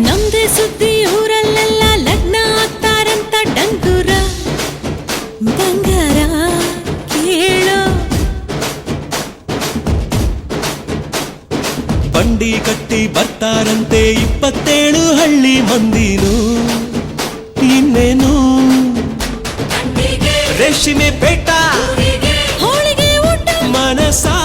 ನಮ್ದೇ ಸುದ್ದಿ ಊರಲ್ಲೆಲ್ಲ ಲಗ್ನ ಆಗ್ತಾರಂತ ಡಂಗೂರ ಬಂಗಾರ ಕೇಳೋ ಬಂಡಿ ಕಟ್ಟಿ ಬರ್ತಾರಂತೆ 27 ಹಳ್ಳಿ ಮಂದಿನು ಇನ್ನೇನು ರೇಷ್ಮೆ ಪೇಟ ಹೋಳಿಗೆ ಊಟ ಮನಸಾ